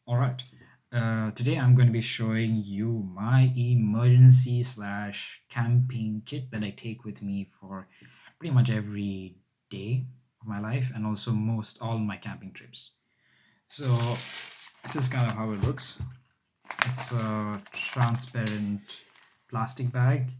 All right. Today I'm going to be showing you my emergency slash camping kit that I take with me for pretty much every day of my life and also most all my camping trips. So this is kind of how it looks. It's a transparent plastic bag,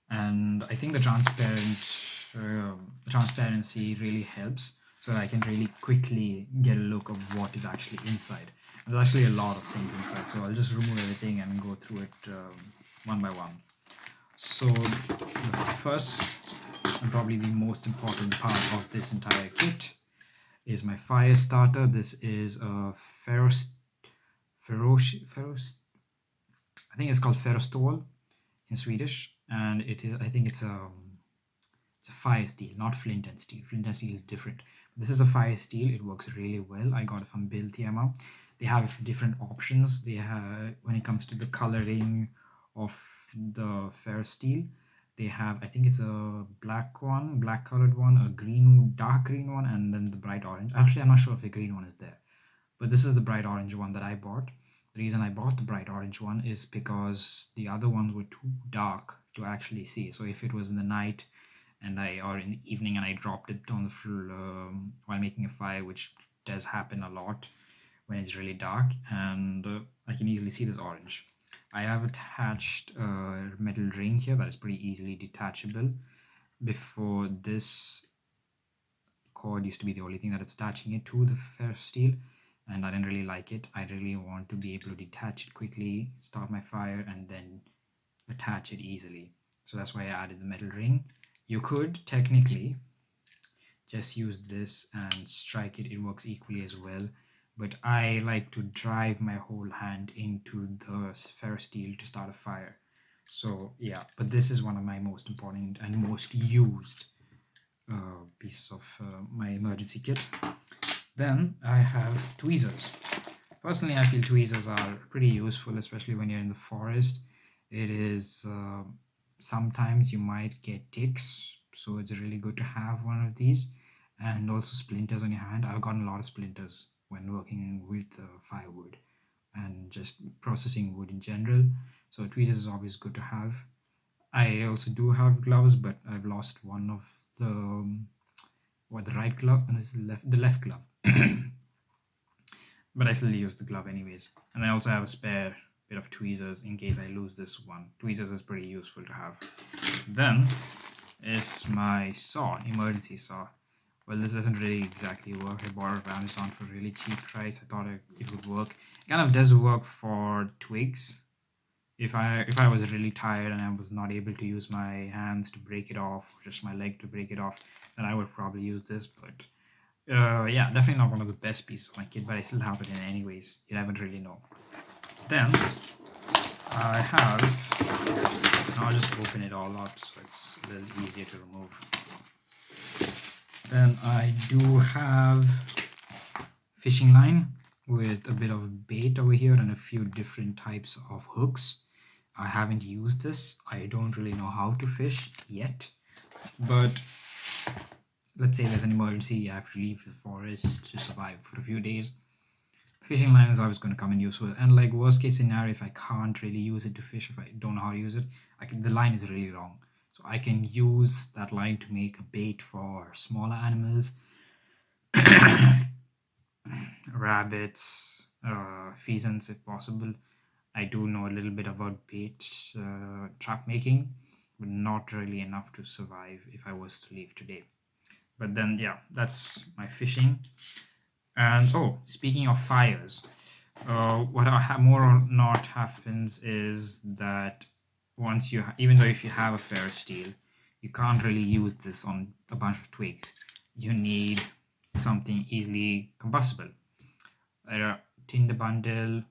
and I think the transparency really helps so that I can really quickly get a look of what is actually inside. And there's actually a lot of things inside, so I'll just remove everything and go through it one by one. So the first and probably the most important part of this entire kit is my fire starter. This is a ferros I think it's called ferrostål in Swedish, and it is I think it's a fire steel, not flint and steel. Flint and steel is different. This is a fire steel. It works really well. I got it from Biltema. They have different options. They have when it comes to the coloring of the ferrous steel. They have I think it's a black one, black colored one, a green, dark green one, and then the bright orange. Actually, I'm not sure if the green one is there, but this is the bright orange one that I bought. The reason I bought the bright orange one is because the other ones were too dark to actually see. So if it was in the night and I or in the evening and I dropped it on the floor while making a fire, which does happen a lot when it's really dark, and I can easily see this orange. I have attached a metal ring here that is pretty easily detachable. Before, this cord used to be the only thing that is attaching it to the ferrous steel, and I didn't really like it. I really want to be able to detach it quickly, start my fire, and then attach it easily. So that's why I added the metal ring. You could technically just use this and strike it. It works equally as well. But I like to drive my whole hand into the ferrous steel to start a fire. So yeah, but this is one of my most important and most used pieces of my emergency kit. Then I have tweezers. Personally, I feel tweezers are pretty useful, especially when you're in the forest. It is sometimes you might get ticks, so it's really good to have one of these, and also splinters on your hand. I've gotten a lot of splinters when working with firewood and just processing wood in general. So tweezers is always good to have. I also do have gloves, but I've lost one of the the right glove and it's the left glove. But I still use the glove anyways. And I also have a spare bit of tweezers in case I lose this one. Tweezers is pretty useful to have. Then is my saw, emergency saw. Well, this doesn't really exactly work. I bought it from Amazon for a really cheap price. I thought it would work. It kind of does work for twigs. If I was really tired and I was not able to use my hands to break it off, or just my leg to break it off, then I would probably use this. But yeah, definitely not one of the best pieces of my kit, but I still have it in anyways. You never really know. Then I have. I'll just open it all up so it's a little easier to remove. Then I do have fishing line with a bit of bait over here and a few different types of hooks. I haven't used this. I don't really know how to fish yet, but let's say there's an emergency, you have to leave the forest to survive for a few days. Fishing line is always going to come in useful. And like worst case scenario, if I can't really use it to fish, if I don't know how to use it, the line is really long. So I can use that line to make a bait for smaller animals, rabbits, pheasants if possible. I do know a little bit about bait trap making, but not really enough to survive if I was to leave today. But then, yeah, that's my fishing. And oh, speaking of fires, what more or not happens is that once even though if you have a ferrous steel, you can't really use this on a bunch of twigs. You need something easily combustible, a tinder bundle,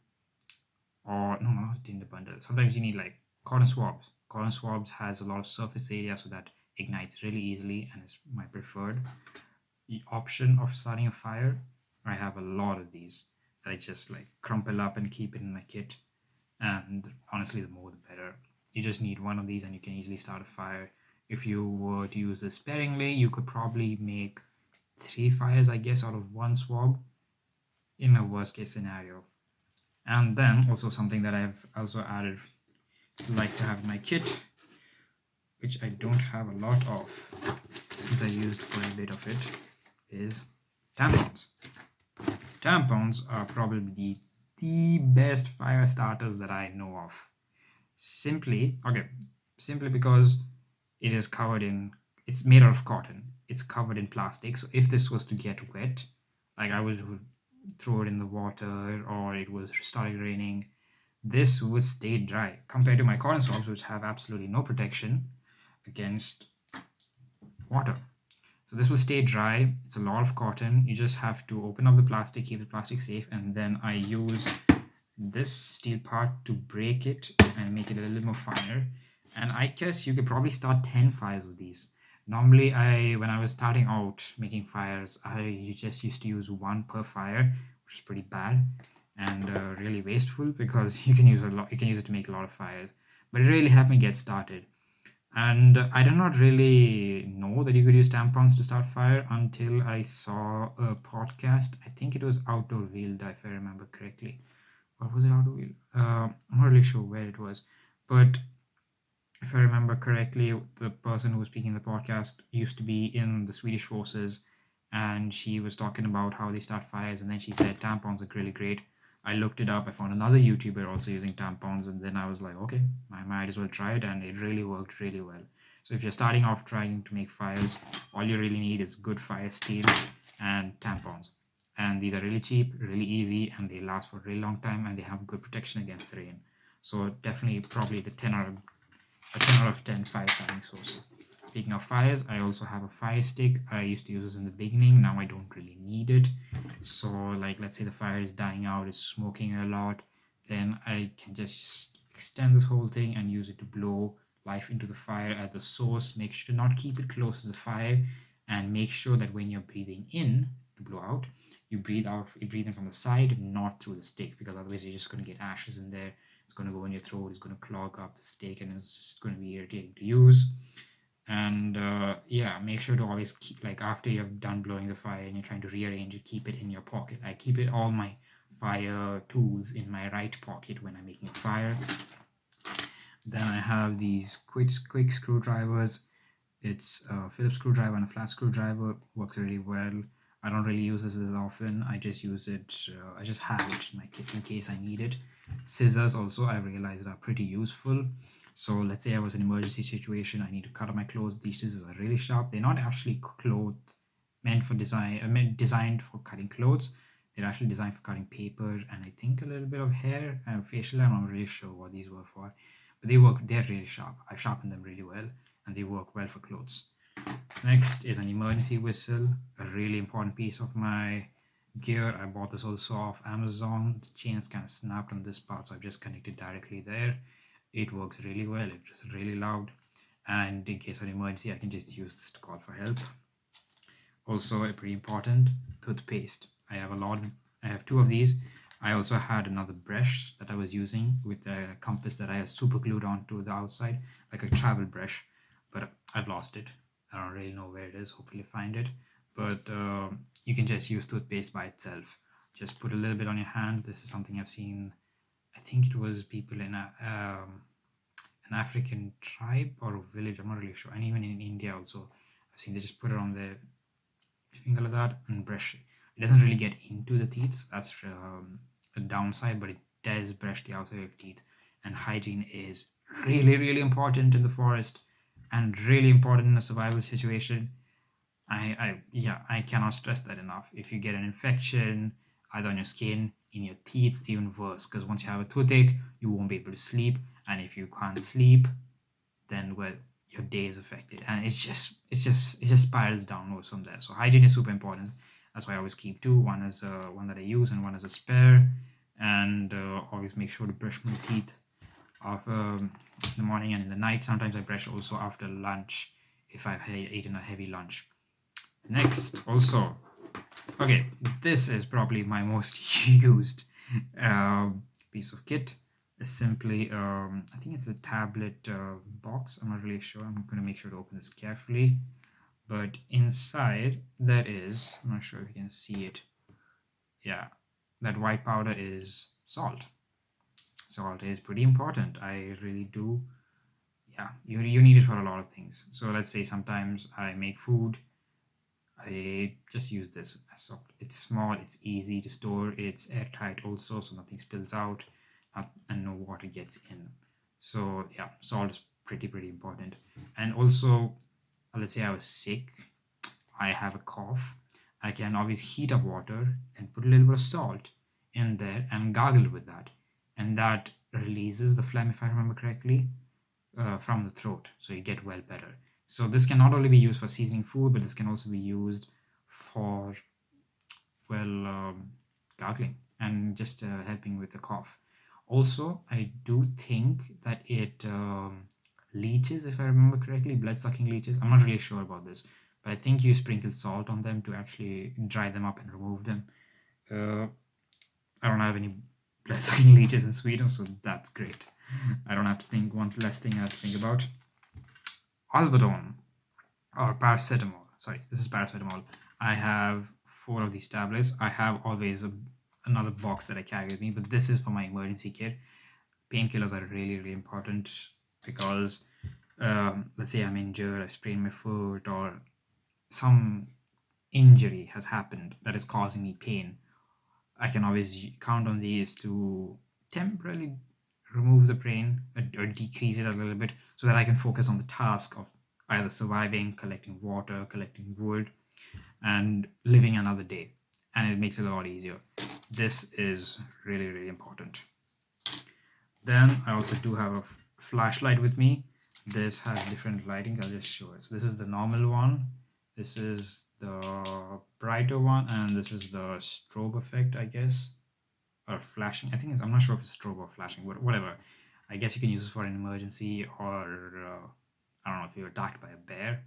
or no, not tinder bundle. Sometimes you need like cotton swabs. Cotton swabs has a lot of surface area, so that ignites really easily, and is my preferred the option of starting a fire. I have a lot of these that I just like crumple up and keep it in my kit. And honestly, the more the better. You just need one of these and you can easily start a fire. If you were to use this sparingly, you could probably make 3 fires, I guess, out of one swab in a worst case scenario. And then also something that I've also added, like to have in my kit, which I don't have a lot of since I used quite a bit of it, is tampons. Tampons are probably the best fire starters that I know of. Simply because it is covered in, it's made out of cotton, it's covered in plastic, so if this was to get wet, like I would throw it in the water or it was starting raining, this would stay dry compared to my cotton swabs, which have absolutely no protection against water. So this will stay dry. It's a lot of cotton. You just have to open up the plastic, keep the plastic safe, and then I use this steel part to break it and make it a little more finer. And I guess you could probably start 10 fires with these. Normally, when I was starting out making fires, I just used to use one per fire, which is pretty bad and really wasteful because you can use a lot. You can use it to make a lot of fires, but it really helped me get started. And I did not really know that you could use tampons to start fire until I saw a podcast. I think it was Outdoor Wheel, if I remember correctly. Or was it Outdoor Wheel? I'm not really sure where it was. But if I remember correctly, the person who was speaking in the podcast used to be in the Swedish forces, and she was talking about how they start fires, and then she said tampons are really great. I looked it up. I found another YouTuber also using tampons, and then I was like, okay, I might as well try it, and it really worked really well. So if you're starting off trying to make fires, all you really need is good fire steel and tampons. And these are really cheap, really easy, and they last for a really long time, and they have good protection against the rain. So definitely, probably a 10 out of 10 fire starting source. Speaking of fires, I also have a fire stick. I used to use this in the beginning. Now I don't really need it. So like, let's say the fire is dying out, it's smoking a lot, then I can just extend this whole thing and use it to blow life into the fire at the source. Make sure to not keep it close to the fire, and make sure that when you're breathing in to blow out, you breathe in from the side, not through the stick, because otherwise you're just going to get ashes in there. It's going to go in your throat, it's going to clog up the stick, and it's just going to be irritating to use. And yeah, make sure to always keep, like, after you've done blowing the fire and you're trying to rearrange it, keep it in your pocket. I keep all my fire tools in my right pocket when I'm making a fire. Then I have these quick screwdrivers. It's a Phillips screwdriver and a flat screwdriver. Works really well. I don't really use this as often. I just use it, I just have it in my kit in case I need it. Scissors also, I realized, are pretty useful. So let's say I was in an emergency situation, I need to cut up my clothes. These scissors are really sharp. They're not actually designed for cutting clothes. They're actually designed for cutting paper and I think a little bit of hair and facial. I'm not really sure what these were for, but they're really sharp. I've sharpened them really well and they work well for clothes. Next is an emergency whistle, a really important piece of my gear. I bought this also off Amazon. The chain is kind of snapped on this part, so I've just connected directly there. It works really well. It's just really loud, and in case of an emergency, I can just use this to call for help. Also, a pretty important toothpaste. I have two of these. I also had another brush that I was using with a compass that I had super glued onto the outside, like a travel brush, but I've lost it. I don't really know where it is. Hopefully find it. But you can just use toothpaste by itself. Just put a little bit on your hand. This is something I've seen. I think it was people in an African tribe or a village. I'm not really sure. And even in India also, I've seen they just put it on their finger like that and brush it. It doesn't really get into the teeth. That's a downside, but it does brush the outside of teeth. And hygiene is really, really important in the forest and really important in a survival situation. I cannot stress that enough. If you get an infection either on your skin, in your teeth, it's even worse because once you have a toothache, you won't be able to sleep, and if you can't sleep, then well, your day is affected, and it just spirals downwards from there. So hygiene is super important. That's why I always keep two. One is one that I use, and one is a spare. And always make sure to brush my teeth in the morning and in the night. Sometimes I brush also after lunch if I've eaten a heavy lunch. Next, also, okay, this is probably my most used piece of kit. It's simply, I think it's a tablet box. I'm not really sure. I'm going to make sure to open this carefully. But inside, that is, I'm not sure if you can see it. Yeah, that white powder is salt. salt is pretty important. I really do. Yeah, you need it for a lot of things. So let's say sometimes I make food, I just use this salt. It's small, it's easy to store, it's airtight also, so nothing spills out, and no water gets in. So yeah, salt is pretty important. And also, let's say I was sick, I have a cough, I can always heat up water and put a little bit of salt in there and gargle with that, and that releases the phlegm, if I remember correctly, from the throat, so you get well better. So this can not only be used for seasoning food, but this can also be used for, well, gargling and just helping with the cough. Also, I do think that it leeches, if I remember correctly, blood sucking leeches. I'm not really sure about this, but I think you sprinkle salt on them to actually dry them up and remove them. I don't have any blood sucking leeches in Sweden, so that's great. I don't have to think, one less thing I have to think about. Alvedon or paracetamol. Sorry, this is paracetamol. I have 4 of these tablets. I have always another box that I carry with me, but this is for my emergency kit. Painkillers are really important because let's say I'm injured, I sprained my foot, or some injury has happened that is causing me pain. I can always count on these to temporarily remove the pain or decrease it a little bit so that I can focus on the task of either surviving, collecting water, collecting wood, and living another day. And it makes it a lot easier. This is really important. Then I also do have a flashlight with me. This has different lighting. I'll just show it. So this is the normal one. This is the brighter one, and this is the strobe effect, I guess, or flashing. I think I'm not sure if it's strobe or flashing, but whatever. I guess you can use this for an emergency, or I don't know if you're attacked by a bear.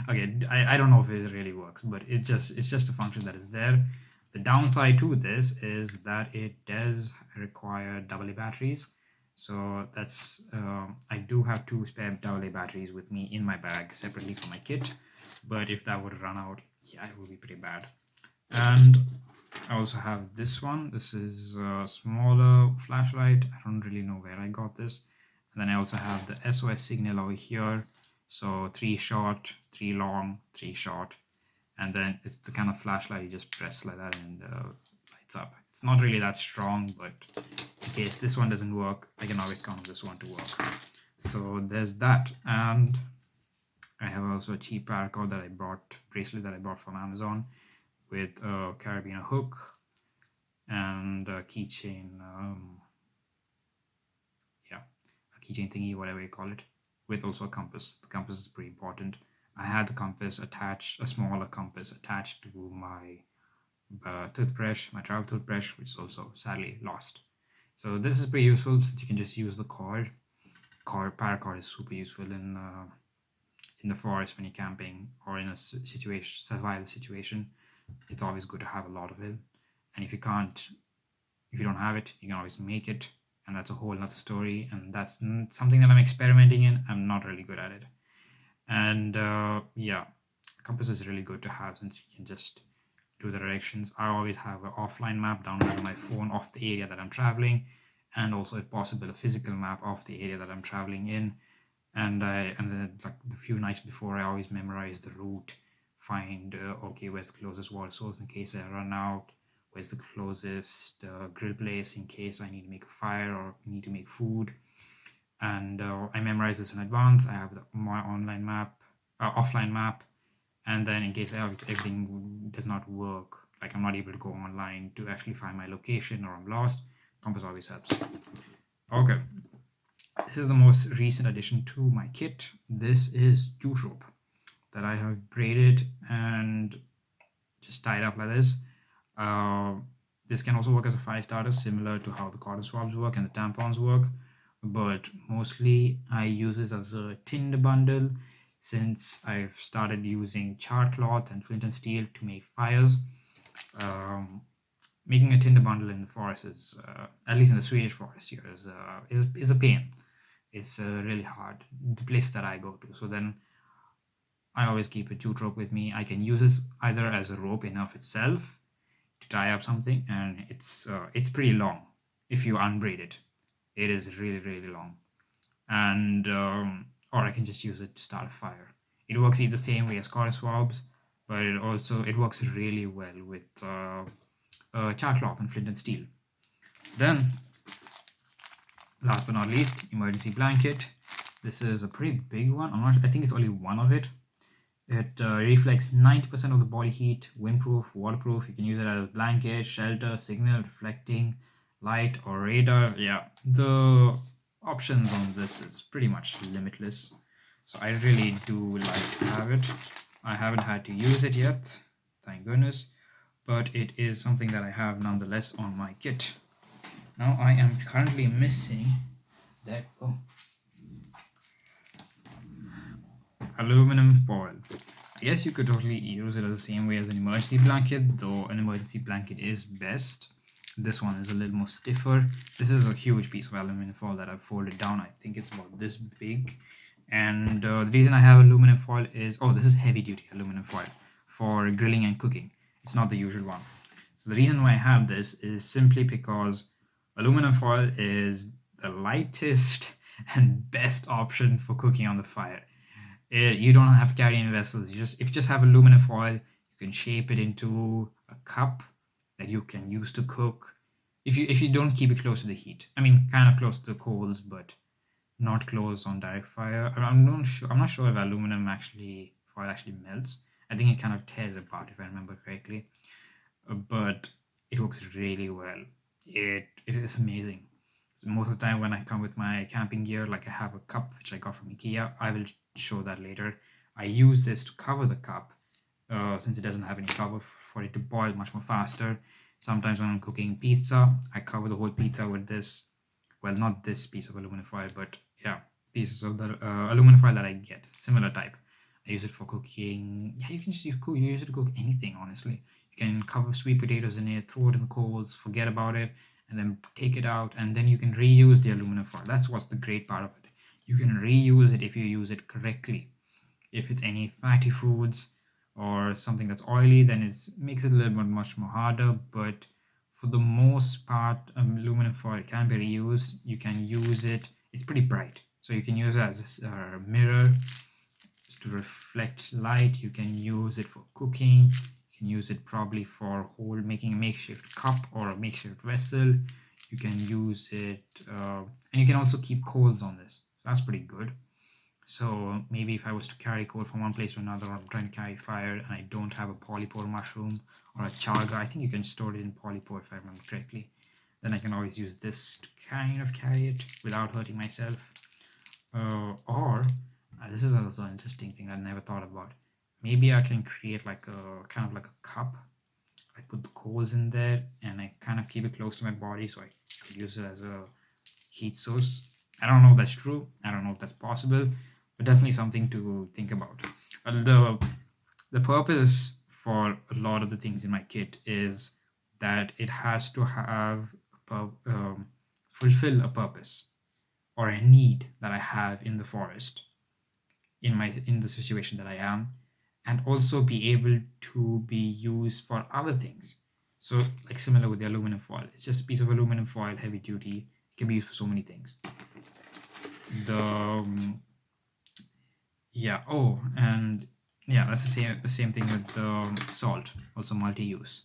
Okay, I don't know if it really works, but it's just a function that is there. The downside to this is that it does require AA batteries. So that's I do have 2 spare AA batteries with me in my bag separately for my kit, but if that would run out, yeah, it would be pretty bad. And I also have this one. This is a smaller flashlight. I don't really know where I got this. And then I also have the SOS signal over here. So 3 short, 3 long, 3 short. And then it's the kind of flashlight you just press like that and lights up. It's not really that strong, but in case this one doesn't work, I can always count on this one to work. So there's that. And I have also a cheap paracord that I bought, bracelet that I bought from Amazon with a carabiner hook and a keychain, yeah, a keychain thingy, whatever you call it, with also a compass. The compass is pretty important. I had the compass attached, a smaller compass attached to my toothbrush, my travel toothbrush, which is also sadly lost. So this is pretty useful since you can just use the cord. Paracord is super useful in the forest when you're camping or in a survival situation. It's always good to have a lot of it. And if you don't have it, you can always make it, and that's a whole other story. And that's something that I'm experimenting in. I'm not really good at it. And yeah, compass is really good to have since you can just do the directions. I always have an offline map downloaded on my phone of the area that I'm traveling, and also if possible a physical map of the area that I'm traveling in. And then like the few nights before, I always memorize the route, find okay, where's the closest water source in case I run out, where's the closest grill place in case I need to make a fire or need to make food. And I memorize this in advance. I have my online map, offline map, and then in case everything does not work, like I'm not able to go online to actually find my location or I'm lost, compass always helps. Okay, this is the most recent addition to my kit. This is jute rope that I have braided and just tied up like this. This can also work as a fire starter, similar to how the cotton swabs work and the tampons work, but mostly I use this as a tinder bundle since I've started using charred cloth and flint and steel to make fires. Making a tinder bundle in the forest is, at least in the Swedish forest here, is a pain. It's really hard, the places that I go to. So then I always keep a jute rope with me. I can use this either as a rope in of itself to tie up something, and it's pretty long if you unbraid it. It is really, really long. And or I can just use it to start a fire. It works the same way as cotton swabs, but it works really well with char cloth and flint and steel. Then, last but not least, emergency blanket. This is a pretty big one. I think it's only one of it. It reflects 90% of the body heat, windproof, waterproof. You can use it as a blanket, shelter, signal, reflecting, light, or radar. Yeah, the options on this is pretty much limitless. So I really do like to have it. I haven't had to use it yet, thank goodness, but it is something that I have nonetheless on my kit. Now I am currently missing that aluminum foil. I guess you could totally use it the same way as an emergency blanket, though an emergency blanket is best. This one is a little more stiffer. This is a huge piece of aluminum foil that I've folded down. I think it's about this big. And the reason I have aluminum foil is, this is heavy duty aluminum foil for grilling and cooking. It's not the usual one. So the reason why I have this is simply because aluminum foil is the lightest and best option for cooking on the fire. You don't have to carry any vessels. If you just have aluminum foil, you can shape it into a cup that you can use to cook. If you don't keep it close to the heat, I mean, kind of close to the coals, but not close on direct fire. I'm not sure if aluminum foil actually melts. I think it kind of tears apart if I remember correctly. But it works really well. It is amazing. So most of the time when I come with my camping gear, like I have a cup which I got from IKEA. I will show that later. I use this to cover the cup since it doesn't have any cover for it to boil much more faster. Sometimes when I'm cooking pizza, I cover the whole pizza with this. Well, not this piece of aluminum foil, but yeah, pieces of the aluminum foil that I get, similar type. I use it for cooking. Yeah, you can just use it to cook anything, honestly. You can cover sweet potatoes in it, throw it in the coals, forget about it, and then take it out, and then you can reuse the aluminum foil. That's what's the great part of it. You can reuse it if you use it correctly. If it's any fatty foods or something that's oily, then it makes it a little bit much more harder. But for the most part, aluminum foil can be reused. You can use it. It's pretty bright, so you can use it as a mirror to reflect light. You can use it for cooking. You can use it probably for making a makeshift cup or a makeshift vessel. You can use it, and you can also keep coals on this. That's pretty good. So maybe if I was to carry coal from one place to another, or I'm trying to carry fire and I don't have a polypore mushroom or a chaga, I think you can store it in polypore if I remember correctly. Then I can always use this to kind of carry it without hurting myself. Or this is also an interesting thing I never thought about. Maybe I can create like a kind of like a cup. I put the coals in there and I kind of keep it close to my body so I could use it as a heat source. I don't know if that's true. I don't know if that's possible, but definitely something to think about. The purpose for a lot of the things in my kit is that it has to have fulfill a purpose or a need that I have in the forest, in the situation that I am, and also be able to be used for other things. So like similar with the aluminum foil, it's just a piece of aluminum foil, heavy duty. It can be used for so many things. That's the same thing with the salt, also multi-use.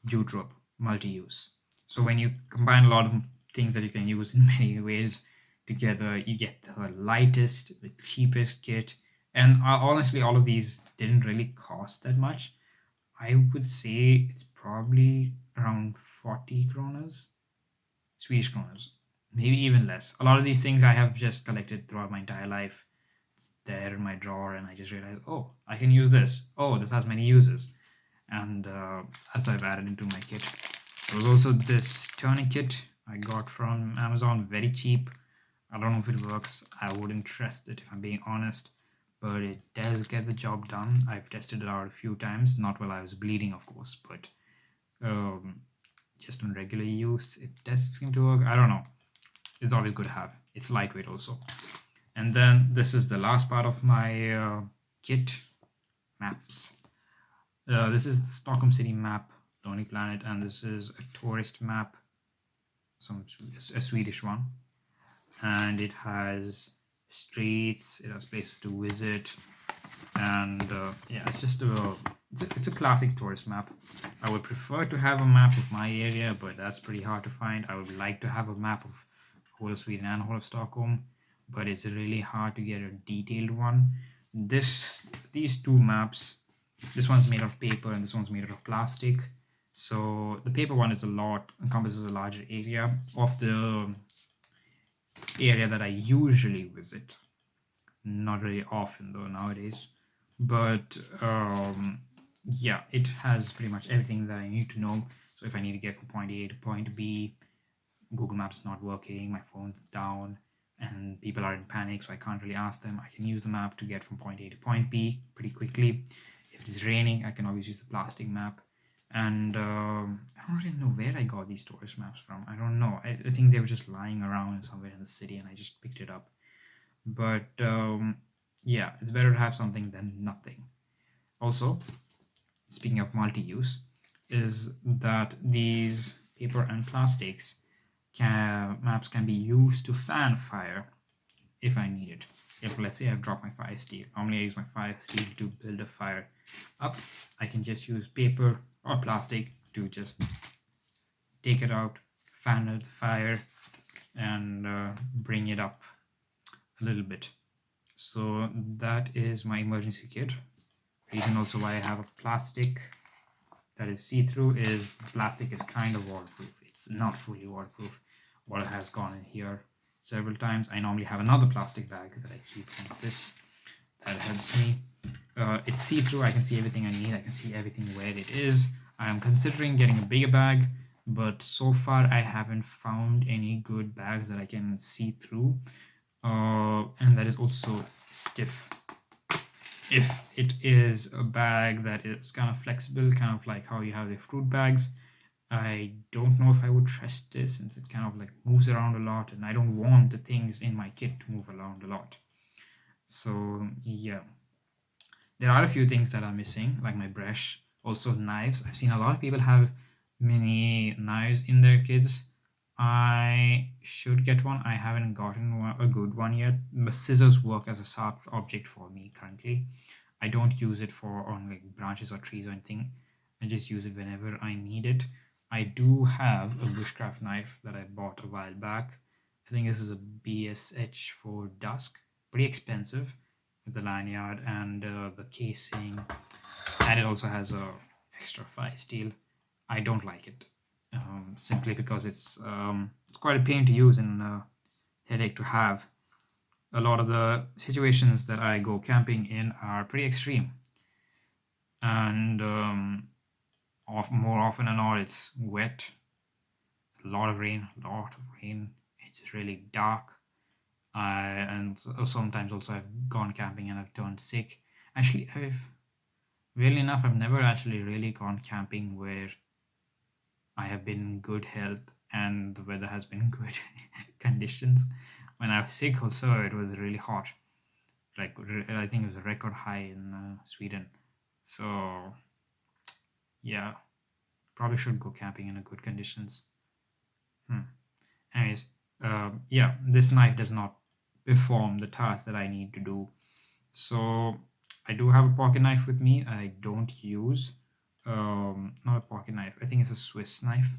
Jute rope, multi-use. So when you combine a lot of things that you can use in many ways together, you get the lightest, the cheapest kit. And honestly, all of these didn't really cost that much. I would say it's probably around 40 kronas, Swedish kroners, maybe even less. A lot of these things I have just collected throughout my entire life. It's there in my drawer, and I just realized, oh, I can use this. Oh, this has many uses. And as I've added into my kit. There was also this tourniquet I got from Amazon, very cheap. I don't know if it works. I wouldn't trust it if I'm being honest, but it does get the job done. I've tested it out a few times, not while I was bleeding, of course, but just on regular use, it does seem to work. I don't know. It's always good to have. It's lightweight also. And then this is the last part of my kit, maps. This is the Stockholm City map, Lonely Planet, and this is a tourist map. a Swedish one, and it has streets, it has places to visit, and yeah, it's a classic tourist map. I would prefer to have a map of my area, but that's pretty hard to find. I would like to have a map of whole of Sweden and whole of Stockholm, but it's really hard to get a detailed one. These two maps, this one's made of paper and this one's made out of plastic. So the paper one encompasses a larger area of the area that I usually visit. Not really often though nowadays, but yeah, it has pretty much everything that I need to know. So if I need to get from point A to point B, Google Maps not working, my phone's down, and people are in panic, so I can't really ask them, I can use the map to get from point A to point B pretty quickly. If it's raining, I can always use the plastic map. And I don't really know where I got these tourist maps from. I don't know. I think they were just lying around somewhere in the city and I just picked it up. But yeah, it's better to have something than nothing. Also, speaking of multi-use, is that these paper and plastics maps can be used to fan fire if I need it. If let's say I've dropped my fire steel, normally I use my fire steel to build a fire up. I can just use paper or plastic to just take it out, fan the fire, and bring it up a little bit. So that is my emergency kit. Reason also why I have a plastic that is see-through is plastic is kind of waterproof. It's not fully waterproof. Water has gone in here several times. I normally have another plastic bag that I keep like this. That helps me. It's see-through. I can see everything I need. I can see everything where it is. I'm considering getting a bigger bag, but so far I haven't found any good bags that I can see through. And that is also stiff. If it is a bag that is kind of flexible, kind of like how you have the fruit bags, I don't know if I would trust this since it kind of like moves around a lot and I don't want the things in my kit to move around a lot. So yeah, there are a few things that are missing, like my brush, also knives. I've seen a lot of people have mini knives in their kits. I should get one. I haven't gotten a good one yet. But scissors work as a sharp object for me currently. I don't use it for on like branches or trees or anything. I just use it whenever I need it. I do have a bushcraft knife that I bought a while back. I think this is a BSH for Dusk. Pretty expensive with the lanyard and the casing. And it also has a extra fire steel. I don't like it. Simply because it's quite a pain to use and a headache to have. A lot of the situations that I go camping in are pretty extreme, and more often than not, it's wet, a lot of rain. It's really dark, and sometimes also I've gone camping and I've turned sick. Actually, really enough, I've never actually really gone camping where I have been in good health and the weather has been good conditions. When I was sick, also, it was really hot. Like, I think it was a record high in Sweden. So, yeah, probably should go camping in a good conditions. Anyways, yeah, this knife does not perform the task that I need to do. So, I do have a pocket knife with me. I don't use, not a pocket knife, I think it's a Swiss knife.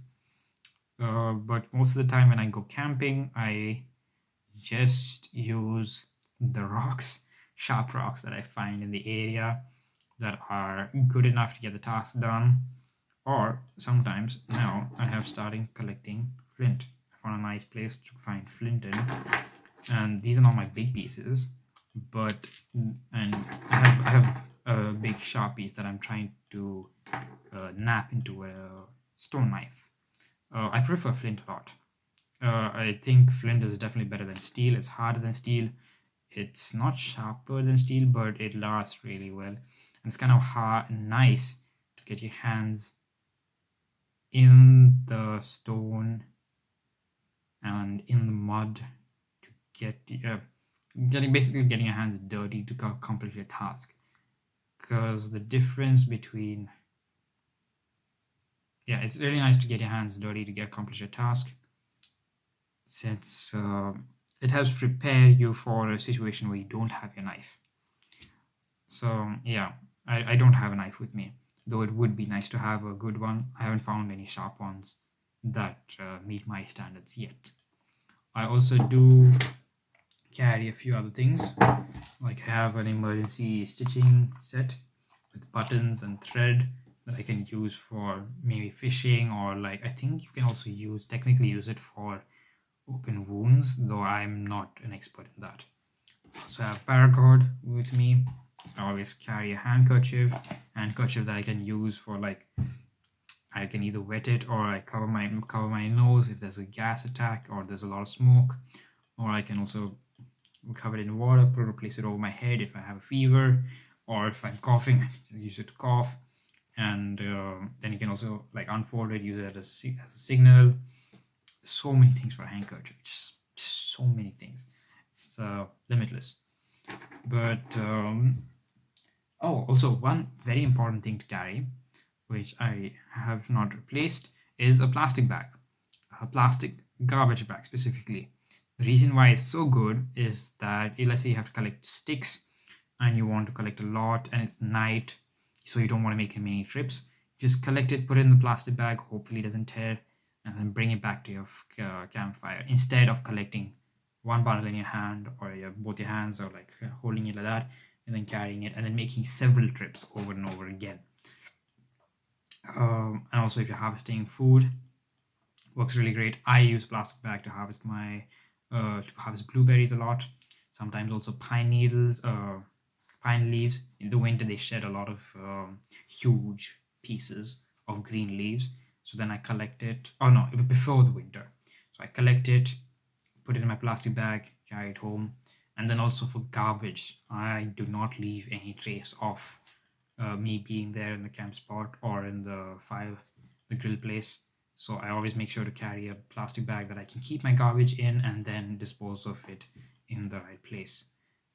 But most of the time when I go camping, I just use the rocks, sharp rocks that I find in the area that are good enough to get the task done. Or sometimes now I have started collecting flint. I found a nice place to find flint in, and these are not my big pieces, but and I have a big sharp piece that I'm trying to nap into a stone knife. I prefer flint a lot. I think flint is definitely better than steel. It's harder than steel. It's not sharper than steel, but it lasts really well. And it's kind of hard and nice to get your hands in the stone and in the mud to get basically getting your hands dirty to complete a task. Because the difference between it's really nice to get your hands dirty to accomplish a task. since it helps prepare you for a situation where you don't have your knife. So yeah, I don't have a knife with me, though it would be nice to have a good one. I haven't found any sharp ones that meet my standards yet. I also do carry a few other things, like have an emergency stitching set with buttons and thread that I can use for maybe fishing, or like I think you can also technically use it for open wounds, though I'm not an expert in that. So I have paracord with me. I always carry a handkerchief that I can use for, like, I can either wet it, or I cover my nose if there's a gas attack or there's a lot of smoke, or I can also cover it in water, place it over my head if I have a fever, or if I'm coughing, I can use it to cough. And then you can also, like, unfold it, use it as a signal. So many things for a handkerchief, just so many things. It's limitless. But also one very important thing to carry, which I have not replaced, is a plastic bag, a plastic garbage bag specifically. The reason why it's so good is that, let's say you have to collect sticks and you want to collect a lot and it's night, so you don't want to make many trips. Just collect it, put it in the plastic bag, hopefully it doesn't tear, and then bring it back to your campfire, instead of collecting one bundle in your hand, or both your hands, or like holding it like that and then carrying it and then making several trips over and over again. And also, if you're harvesting food, works really great. I use plastic bag to harvest blueberries a lot. Sometimes also pine needles, pine leaves. In the winter, they shed a lot of huge pieces of green leaves. So then I collect it. Oh no, before the winter. So I collect it, put it in my plastic bag, carry it home. And then also for garbage, I do not leave any trace of me being there in the camp spot or in the grill place. So I always make sure to carry a plastic bag that I can keep my garbage in and then dispose of it in the right place.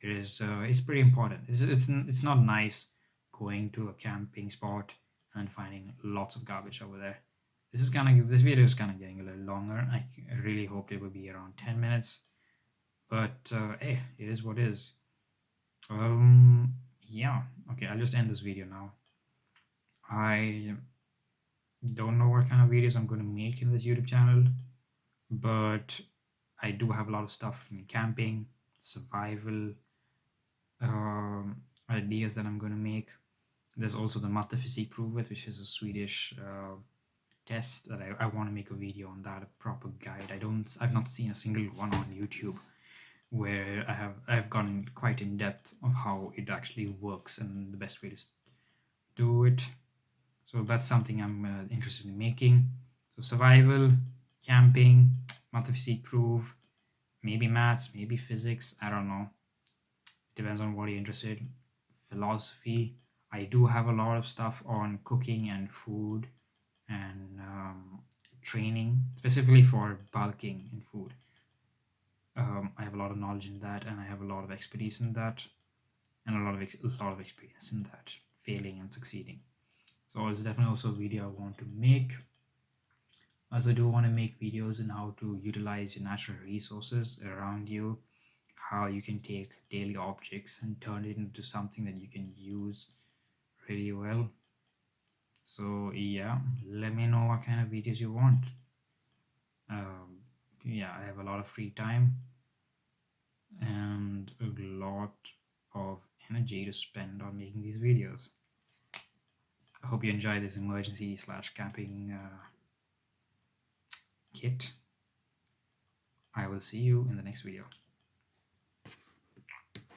It's pretty important. It's not nice going to a camping spot and finding lots of garbage over there. This video is kind of getting a little longer. I really hoped it would be around 10 minutes, but hey, it is what it is. Yeah, okay, I'll just end this video now. I don't know what kind of videos I'm going to make in this YouTube channel, but I do have a lot of stuff in camping, survival, ideas that I'm going to make. There's also the Matte Fysikprovet, which is a Swedish test that I want to make a video on that, a proper guide. I've not seen a single one on YouTube where I've gone quite in depth of how it actually works and the best way to do it. So that's something I'm interested in making. So survival, camping, Matte Fysikprov, maybe maths, maybe physics, I don't know. Depends on what you're interested in. Philosophy. I do have a lot of stuff on cooking and food and training, specifically for bulking in food. I have a lot of knowledge in that, and I have a lot of expertise in that, and a lot of experience in that, failing and succeeding. So it's definitely also a video I want to make. I also do want to make videos on how to utilize your natural resources around you, how you can take daily objects and turn it into something that you can use really well. So yeah, let me know what kind of videos you want. Yeah, I have a lot of free time and a lot of energy to spend on making these videos. I hope you enjoy this emergency / camping kit. I will see you in the next video.